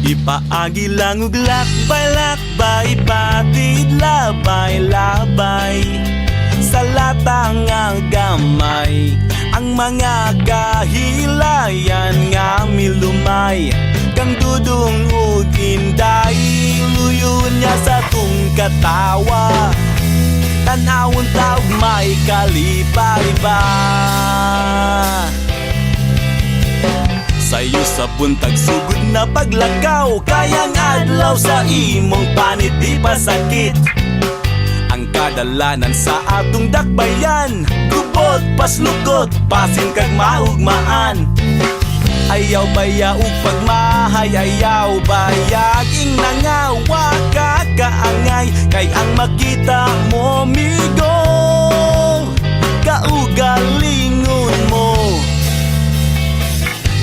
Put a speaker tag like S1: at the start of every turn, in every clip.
S1: Ipaagi lang ug lakbay-lakbay, patid labay-labay sa latang nga gamay. Ang mga kahilayan nga milumay, kang dudong ug inday, luyon niya sa tung katawa. Tanawon taog may kalipay-ba. Sayo sa buntag sugod na paglakaw, kayang adlaw sa imong panit di pasakit. Ang kadalanan sa atong dakbayan, gubot paslukot, pasin kag maugmaan. Ayaw baya ug pagmahay, ayaw bayag ing nangawa kakaangay. Kay ang makita mo migo, kaugalingon mo.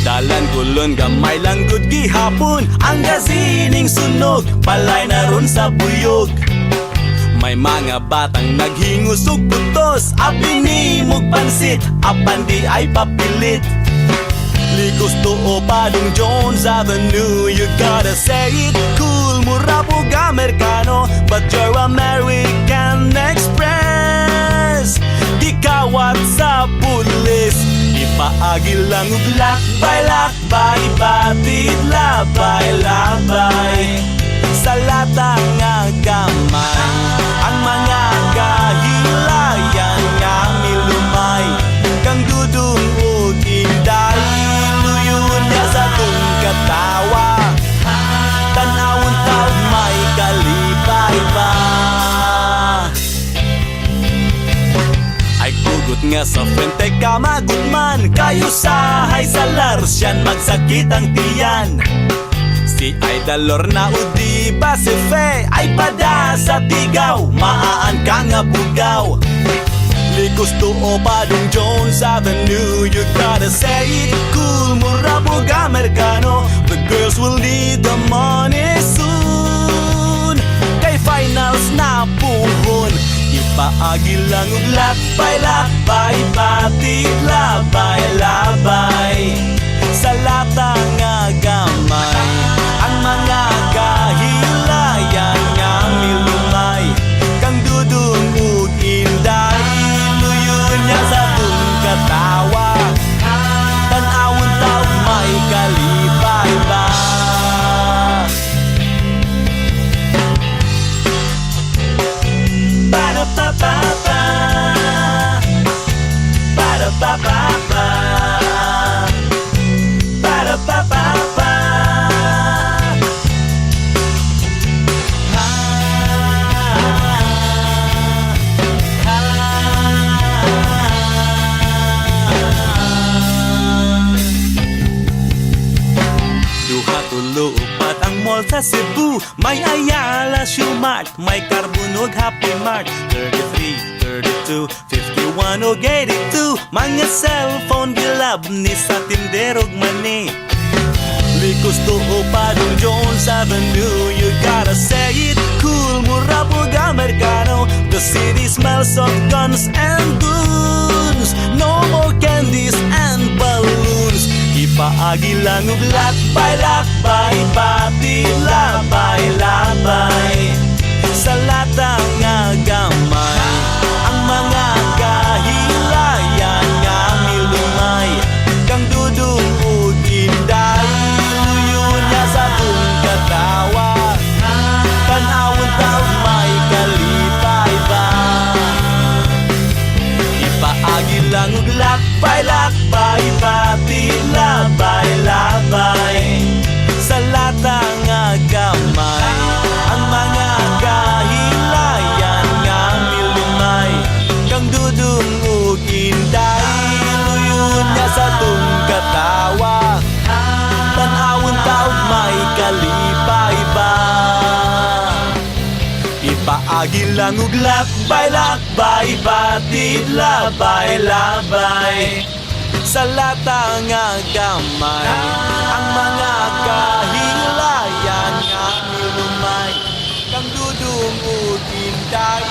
S1: Dalan kulon gamay lang gud gihapon, ang gasining sunog palay na ron sa buyog. May mga batang naghingos ug putos, abinimog pansit, apan di ay papilit. Likos tuo Padong Jones Avenue, you gotta say it cool. Mura po Amerikano, but you're American Express. Di kawat sa pulis, ipaagi lang ug lakbay-lakbay, batid labay-labay sa latang nga gamay. Ang mga kahilayan nga milumay, kang dudong ug inday, luyon niya sa tung katawa. Tanawon taog may kalipay-ba. Ay kugot nga sa frente ka magudman, kayo sahay sa larsyan magsakit ang tiyan. Si Idol Lorna o di ba si Fe ay pada sa tigaw, maaan ka nga bugaw. Likos tuo Padong Jones Avenue, you gotta say it cool. Mura po Amerikano, the girls will need the money soon. Kay finals na puhon, ipaagi lang ug lakbay-lakbay, patid labay-labay sa latang nga gamay. Ang mga kahilayan nga milumay, kang dudong ug inday, luyon niya sa tung katawa. Tanawon taog may kalipay-ba. Ba-da-ba-ba-ba, ba-da-ba-ba-ba, ba-da-ba-ba-ba. Duha tulo upat ang mall sa Cebu, may Ayala Shoemart, may Carbunog Happy Mart. 33, 32, 51 o 82, mga cellphone gilab ni sa tinderog mani. Likos tuo Padong Jones Avenue, you gotta say it cool. Mura po Amerikano, the city smells of guns and goons. No more candies and balloons. Ipaagi lang ug lakbay-lakbay, patid labay-labay sa latang nga gamay. Ang mga kahilayan nga milumay, kang dudong ug inday, luyon niya sa tung katawa. Tanawon taog may kalipay-ba. Ipaagi lang ug lakbay-lakbay, patid labay-labay sa latang nga gamay. Ang mga kahilayan nga milumay, kang dudong ug inday, luyon niya sa tung katawa. Tanawon taog may kalipay-ba. Ipaagi lang ug lakbay-lakbay, batid labay-labay sa latang nga gamay. Ang mga kahilayan nga milumay, kang dudong ug inday,